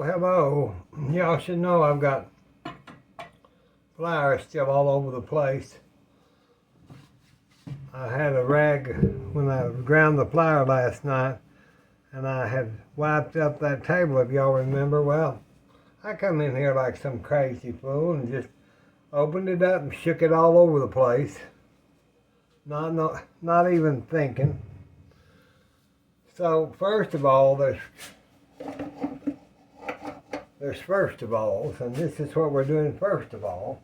Hello, y'all should know I've got flour still all over the place. I had a rag when I ground the flour last night, and I had wiped up that table, if y'all remember. Well, I come in here like some crazy fool and just opened it up and shook it all over the place. Not even thinking. So first of all, there's first of all, and this is what we're doing first of all.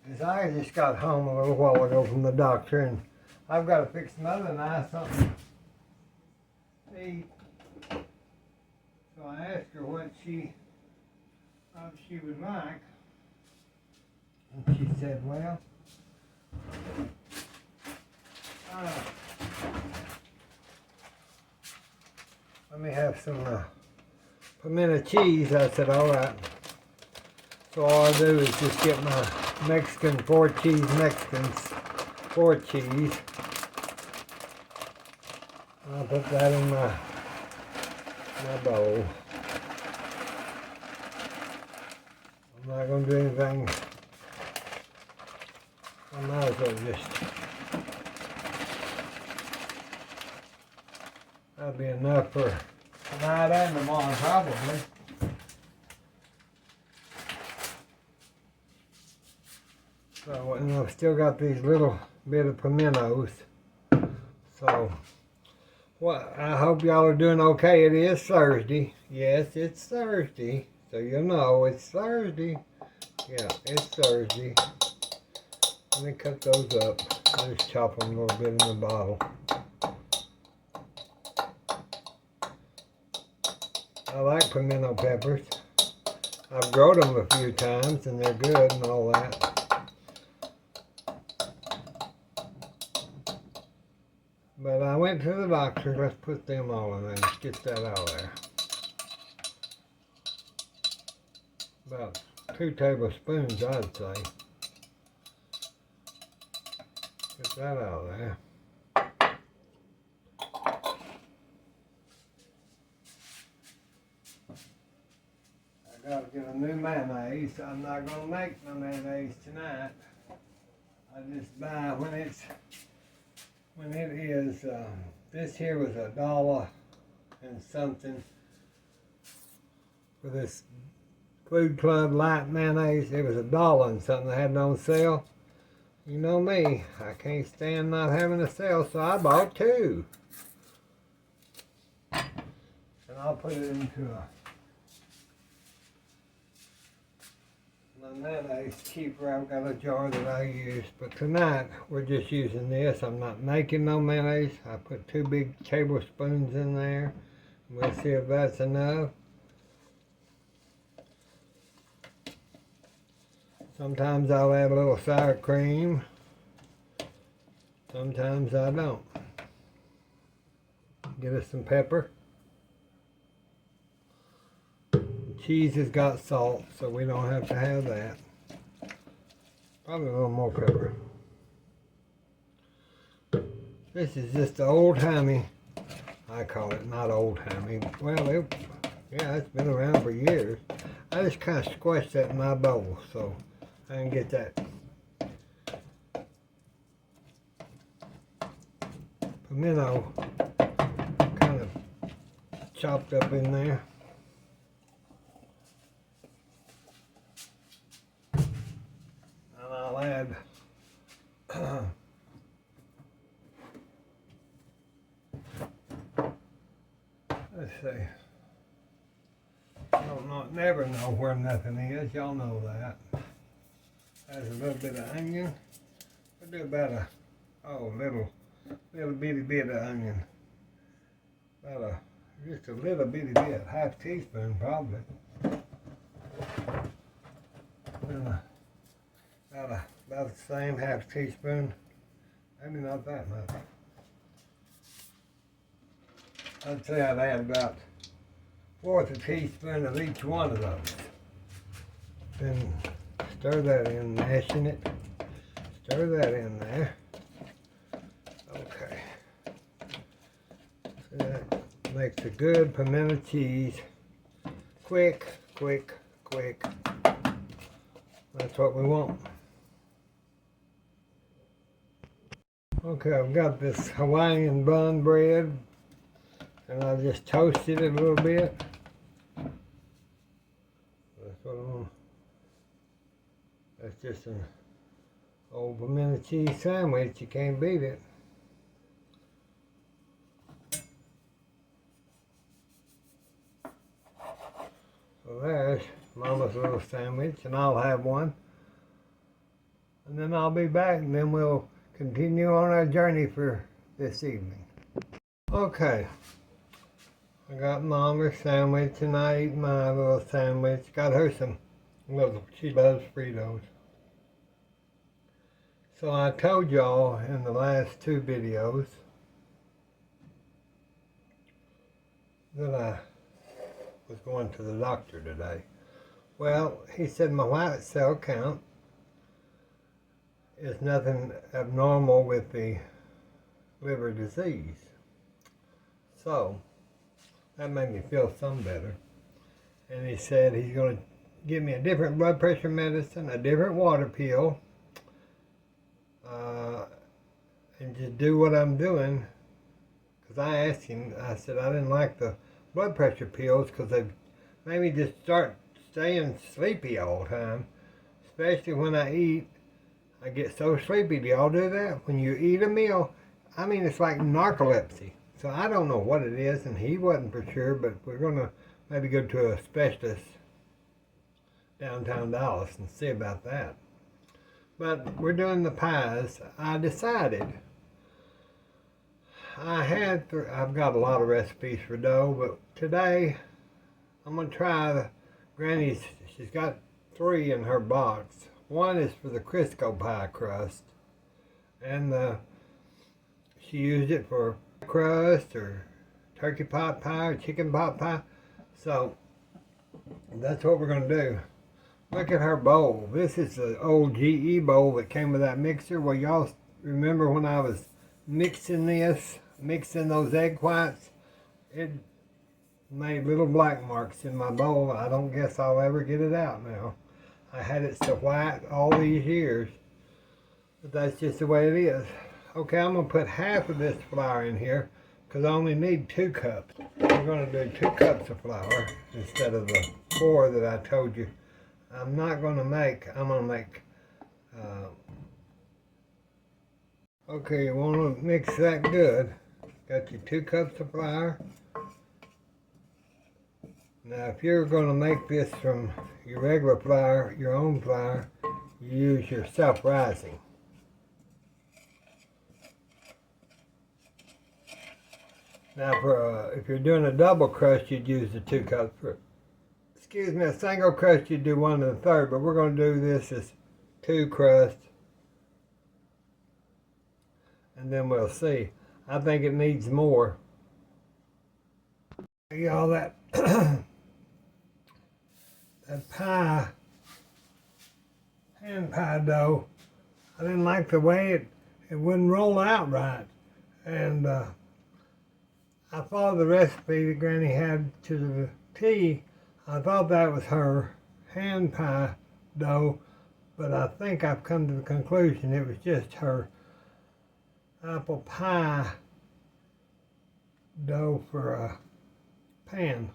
Is I just got home a little while ago from the doctor, and I've got to fix Mother and I something to eat. So I asked her what she thought she would like, and she said, well, let me have some pimento cheese. I said, all right. So all I do is just get my Mexican four cheese, I'll put that in my bowl. I'm not going to do anything. I might as well just, that'll be enough for tonight and tomorrow probably. So, and I've still got these little bit of pimentos. So, well, I hope y'all are doing okay. It is Thursday. Yes, it's Thursday. So you know it's Thursday. Yeah, it's Thursday. Let me cut those up. I'll just chop them a little bit in the bottle. I like pimento peppers. I've grown them a few times and they're good and all that. But I went to the doctor. Let's put them all in there. Let's get that out of there. About 2 tablespoons, I'd say. Get that out of there. I gotta get a new mayonnaise. I'm not gonna make no mayonnaise tonight. I just buy when it is, this here was $1 and something for this Food Club light mayonnaise. It was $1 and something they had on sale. You know me, I can't stand not having a sale, so I bought 2. And I'll put it into my mayonnaise keeper. I've got a jar that I use, but tonight we're just using this. I'm not making no mayonnaise. I put 2 big tablespoons in there. We'll see if that's enough. Sometimes I'll add a little sour cream. Sometimes I don't. Get us some pepper. Cheese has got salt, so we don't have to have that. Probably a little more pepper. This is just the old-timey, I call it, not old-timey. Well, yeah, it's been around for years. I just kind of squashed that in my bowl, so I can get that pimento kind of chopped up in there. I'll add let's see. I don't know, never know where nothing is. Y'all know that. There's a little bit of onion. I'll do about little bitty bit of onion. Just a little bitty bit, half teaspoon probably. About the same, half teaspoon. Maybe not that much. I'd say I'd add about 1/4 teaspoon of each one of those. Then stir that in, mashing it. Stir that in there. Okay. Makes a good pimento cheese. Quick, quick, quick. That's what we want. Okay, I've got this Hawaiian bun bread, and I just toasted it a little bit. That's what I'm on. That's just an old pimento cheese sandwich. You can't beat it. So there's Mama's little sandwich, and I'll have one. And then I'll be back, and then we'll continue on our journey for this evening. Okay, I got Mama's sandwich, and I ate my little sandwich. Got her some little, she loves Fritos. So I told y'all in the last two videos that I was going to the doctor today. Well, he said my white cell count is nothing abnormal with the liver disease. So that made me feel some better. And he said he's going to give me a different blood pressure medicine, a different water pill, and just do what I'm doing. Because I asked him, I said I didn't like the blood pressure pills because they made me just start staying sleepy all the time. Especially when I eat, I get so sleepy. Do y'all do that? When you eat a meal, I mean, it's like narcolepsy. So I don't know what it is, and he wasn't for sure, but we're going to maybe go to a specialist downtown Dallas and see about that. But we're doing the pies. I decided I've got a lot of recipes for dough, but today I'm going to try the Granny's. She's got 3 in her box. One is for the Crisco pie crust, and she used it for crust or turkey pot pie or chicken pot pie. So that's what we're going to do. Look at her bowl. This is the old GE bowl that came with that mixer. Well, y'all remember when I was mixing those egg whites? It made little black marks in my bowl. I don't guess I'll ever get it out now. I had it so white all these years. But that's just the way it is. Okay, I'm going to put half of this flour in here because I only need 2 cups. We're going to do 2 cups of flour instead of the 4 that I told you. I'm going to make, okay, you want to mix that good. Got your 2 cups of flour. Now, if you're going to make this from your regular flour, your own flour, you use your self-rising. Now, if you're doing a double crust, you'd use the 2 cups. Excuse me, a single crust, you'd do 1 1/3, but we're going to do this as 2 crusts. And then we'll see. I think it needs more. Y'all, that that pie, hand pie dough, I didn't like the way it wouldn't roll out right. And I followed the recipe that Granny had to the T. I thought that was her hand pie dough, but I think I've come to the conclusion it was just her apple pie dough for a pan.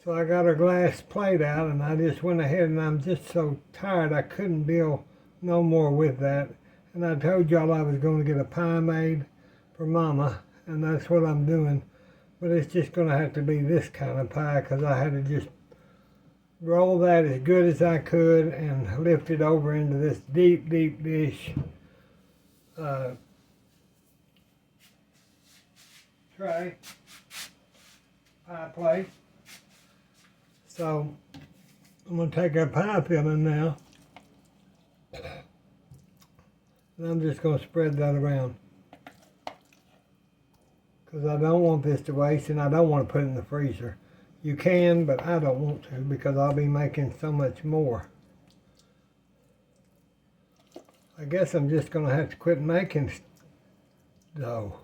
So I got her glass plate out, and I just went ahead, and I'm just so tired I couldn't deal no more with that. And I told y'all I was going to get a pie made for Mama, and that's what I'm doing. But it's just going to have to be this kind of pie because I had to just roll that as good as I could and lift it over into this deep, deep dish tray, pie plate. So I'm going to take our pie filling now, and I'm just going to spread that around because I don't want this to waste, and I don't want to put it in the freezer. You can, but I don't want to because I'll be making so much more. I guess I'm just going to have to quit making dough.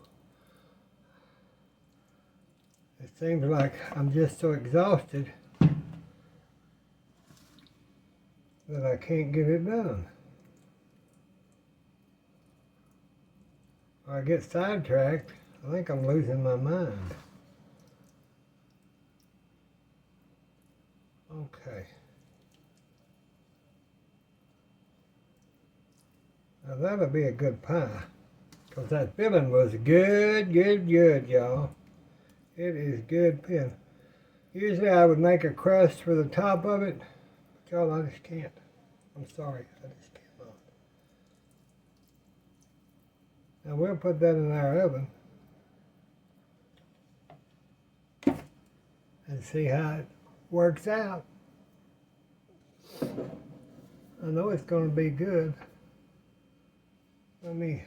Seems like I'm just so exhausted that I can't get it done. Or I get sidetracked. I think I'm losing my mind. Okay. Now that'll be a good pie. Because that filling was good, y'all. It is good filling. Usually I would make a crust for the top of it. But y'all, I just can't. I'm sorry. I just cannot. Now we'll put that in our oven. And see how it works out. I know it's going to be good. I'm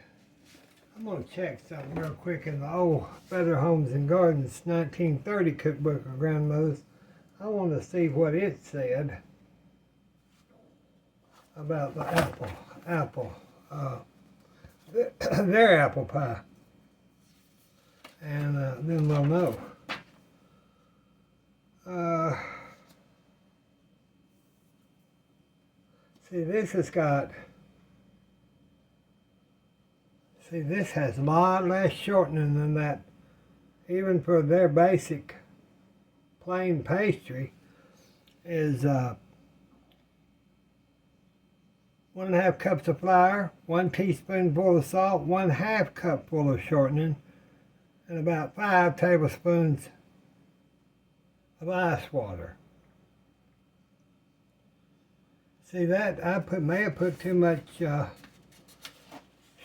going to check something real quick in the old Better Homes and Gardens 1930 cookbook of Grandmother's. I want to see what it said about the their apple pie. And then we'll know. See, this has a lot less shortening than that, even for their basic plain pastry, is 1.5 cups of flour, 1 teaspoonful of salt, 1/2 cupful of shortening, and about 5 tablespoons of ice water. See that, may have put too much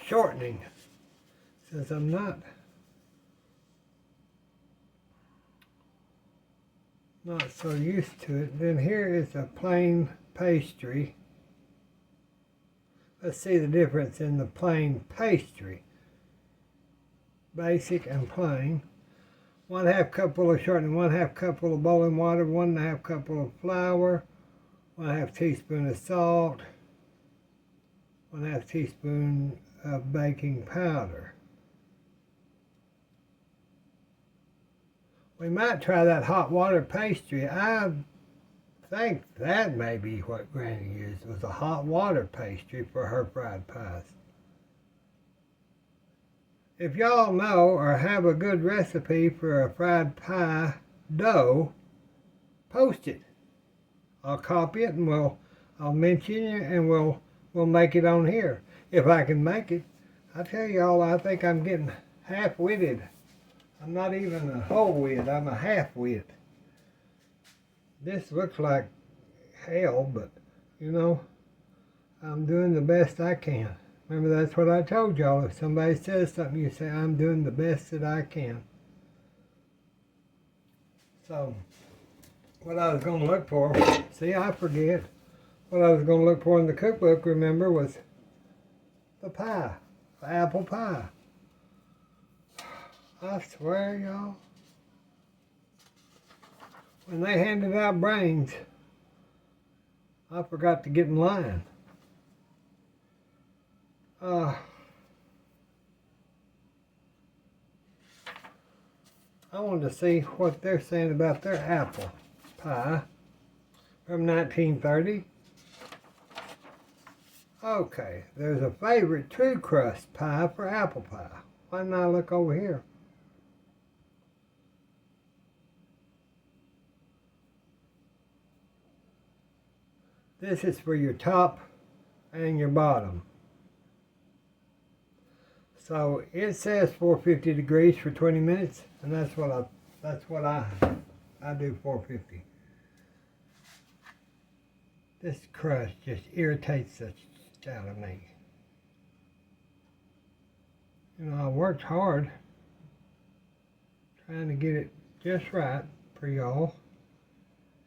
shortening, since I'm not so used to it. Then here is a plain pastry. Let's see the difference in the plain pastry. Basic and plain. 1/2 cupful of shortening, 1/2 cupful of boiling water, 1.5 cupful of flour, 1/2 teaspoon of salt, 1/2 teaspoon of baking powder. We might try that hot water pastry. I think that may be what Granny used, was a hot water pastry for her fried pies. If y'all know or have a good recipe for a fried pie dough, post it. I'll copy it and I'll mention it and we'll make it on here. If I can make it. I tell y'all, I think I'm getting half-witted. I'm not even a whole wit, I'm a half-wit. This looks like hell, but you know, I'm doing the best I can. Remember, that's what I told y'all. If somebody says something, you say, I'm doing the best that I can. So, what I was going to look for, see, I forget. What I was going to look for in the cookbook, remember, was the pie, the apple pie. I swear, y'all, when they handed out brains, I forgot to get in line. I wanted to see what they're saying about their apple pie from 1930. Okay, there's a favorite true crust pie for apple pie. Why not look over here? This is for your top and your bottom. So it says 450 degrees for 20 minutes, and that's what I do, 450. This crust just irritates the shit out of me. You know, I worked hard trying to get it just right for y'all.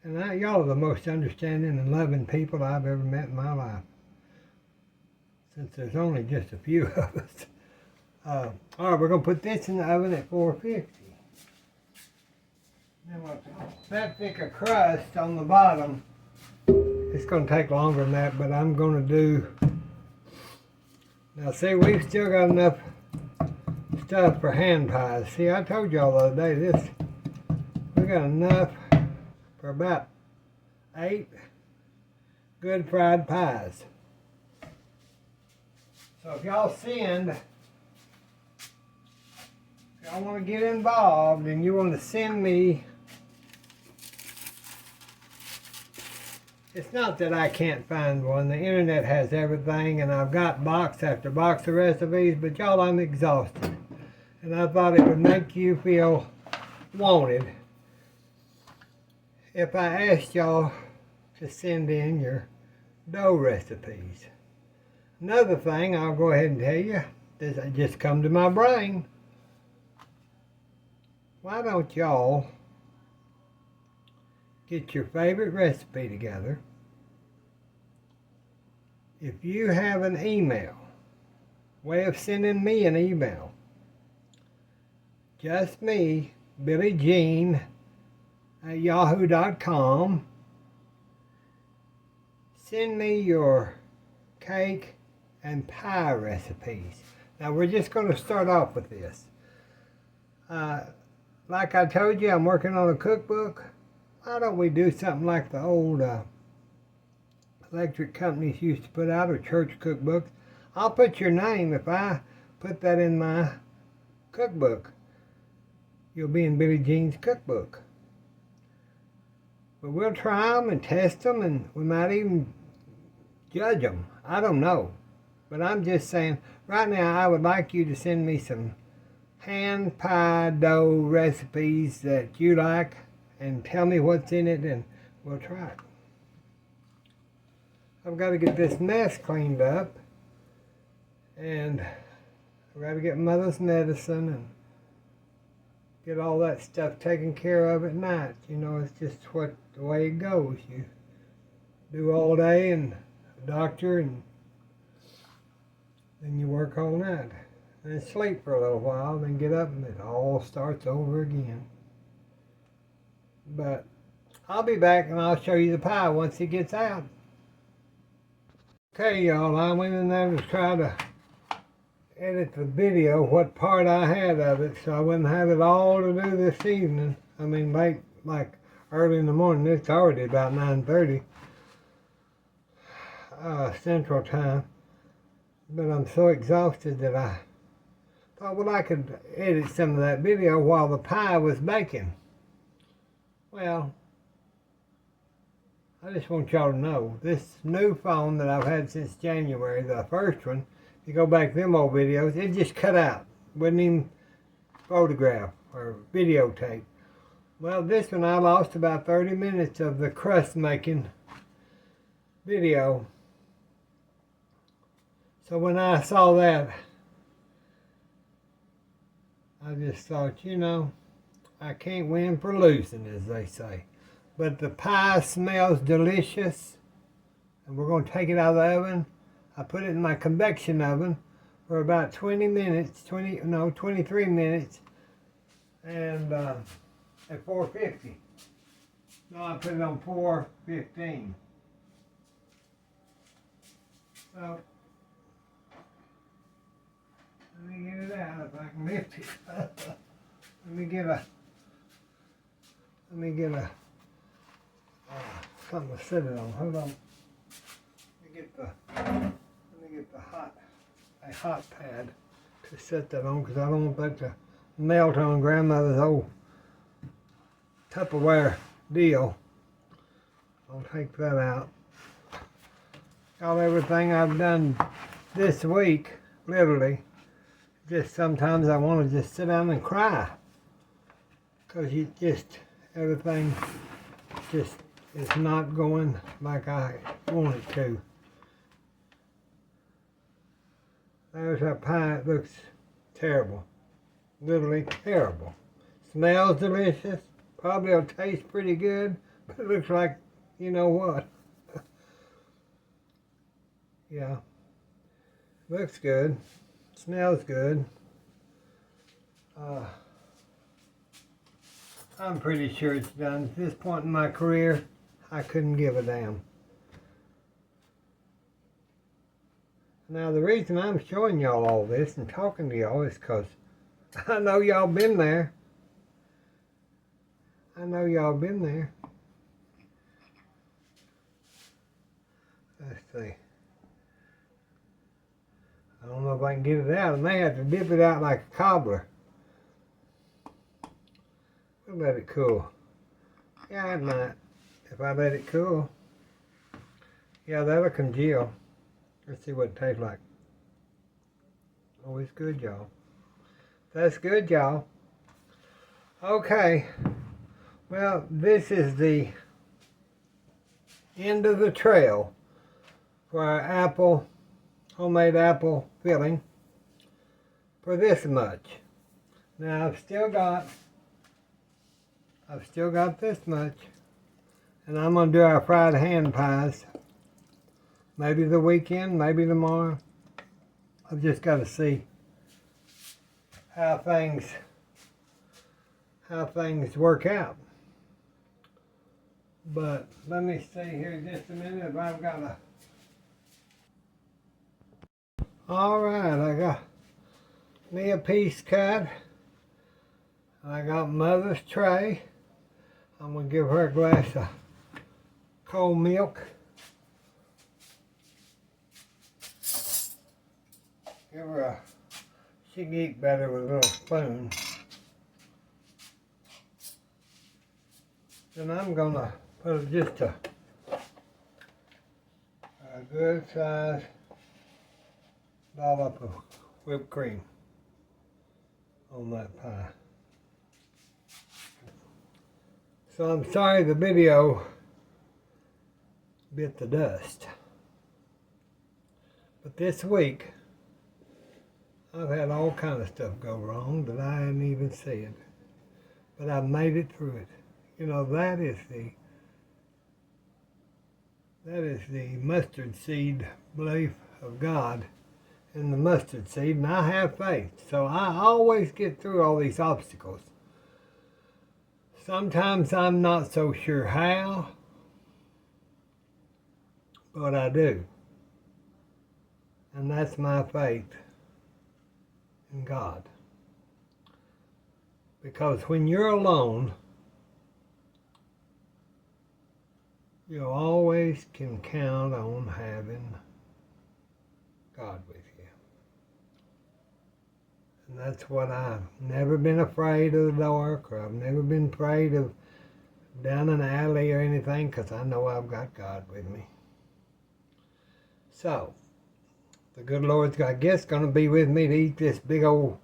And y'all are the most understanding and loving people I've ever met in my life. Since there's only just a few of us. All right, we're going to put this in the oven at 450. Now, that thick of crust on the bottom, it's going to take longer than that, but I'm going to do... Now, see, we've still got enough stuff for hand pies. See, I told y'all the other day, got enough for about 8 good fried pies. So if y'all want to get involved and you want to send me, it's not that I can't find one. The internet has everything, and I've got box after box of recipes, but y'all, I'm exhausted. And I thought it would make you feel wanted if I asked y'all to send in your dough recipes. Another thing I'll go ahead and tell you, this just come to my brain. Why don't y'all get your favorite recipe together? If you have an email, way of sending me an email, just me, Billy Jean at yahoo.com. Send me your cake and pie recipes. Now we're just going to start off with this. Like I told you, I'm working on a cookbook. Why don't we do something like the old electric companies used to put out, or church cookbooks? I'll put your name if I put that in my cookbook. You'll be in Billy Jean's cookbook. But we'll try them and test them, and we might even judge them. I don't know. But I'm just saying, right now I would like you to send me some hand pie dough recipes that you like and tell me what's in it, and we'll try it. I've got to get this mess cleaned up, and I've got to get Mother's medicine and get all that stuff taken care of at night. You know, it's just the way it goes. You do all day and a doctor, and then you work all night. And sleep for a little while, then get up and it all starts over again. But I'll be back and I'll show you the pie once it gets out. Okay, y'all, I went in there to try to edit the video, what part I had of it, so I wouldn't have it all to do this evening. I mean, late, like early in the morning. It's already about 9:30 Central Time. But I'm so exhausted that I thought, well, I could edit some of that video while the pie was baking. Well, I just want y'all to know, this new phone that I've had since January, the first one, if you go back to them old videos, it just cut out. Wouldn't even photograph or videotape. Well, this one I lost about 30 minutes of the crust making video. So when I saw that, I just thought, you know, I can't win for losing, as they say. But the pie smells delicious, and we're going to take it out of the oven. I put it in my convection oven for about 20 minutes, 23 minutes, and at 450. No, I put it on 415. So, let me get it out if I can lift it. Let me get something to sit it on. Hold on. Let me get a hot pad to set that on, because I don't want that to melt on Grandmother's old Tupperware deal. I'll take that out. Everything I've done this week, literally, just sometimes I want to just sit down and cry, because everything just is not going like I want it to. There's our pie. It looks terrible, literally terrible. Smells delicious, probably will taste pretty good, but it looks like, you know what. Yeah, looks good. Smells good. I'm pretty sure it's done. At this point in my career, I couldn't give a damn. Now, the reason I'm showing y'all all this and talking to y'all is because I know y'all been there. I know y'all been there. Let's see. I don't know if I can get it out. I may have to dip it out like a cobbler. We'll let it cool. Yeah, it might. If I let it cool. Yeah, that'll congeal. Let's see what it tastes like. Oh, it's good, y'all. That's good, y'all. Okay. Well, this is the end of the trail for our homemade apple filling for this much. Now I've still got this much, and I'm gonna do our fried hand pies. Maybe the weekend, maybe tomorrow. I've just got to see how things work out. But let me see here just a minute if I've got a... Alright, I got me a piece cut. I got Mother's tray. I'm going to give her a glass of cold milk. Give her a... She can eat better with a little spoon. Then I'm going to put just a good size dollop of whipped cream on that pie. So I'm sorry the video bit the dust. But this week, I've had all kind of stuff go wrong that I hadn't even said. But I've made it through it. You know, that is the mustard seed belief of God in the mustard seed, and I have faith. So I always get through all these obstacles. Sometimes I'm not so sure how, but I do. And that's my faith in God. Because when you're alone, you always can count on having God with you. And that's what I've never been afraid of the dark, or I've never been afraid of down an alley or anything, because I know I've got God with me. So, the good Lord's, I guess, going to be with me to eat this big old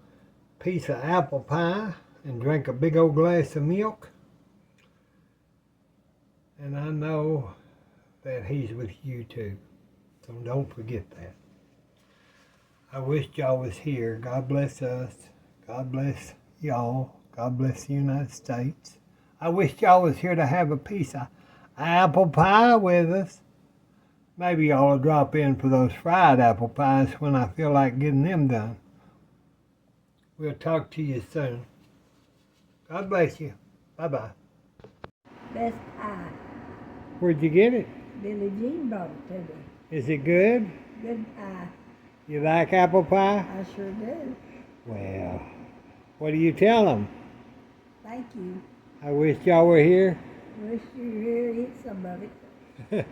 piece of apple pie and drink a big old glass of milk. And I know that He's with you too. So don't forget that. I wish y'all was here. God bless us. God bless y'all. God bless the United States. I wish y'all was here to have a piece of apple pie with us. Maybe y'all will drop in for those fried apple pies when I feel like getting them done. We'll talk to you soon. God bless you. Bye-bye. Best pie. Where'd you get it? Billie Jean brought it to me. Is it good? Good pie. You like apple pie? I sure do. Well, what do you tell them? Thank you. I wish y'all were here. Wish you were here to eat some of it.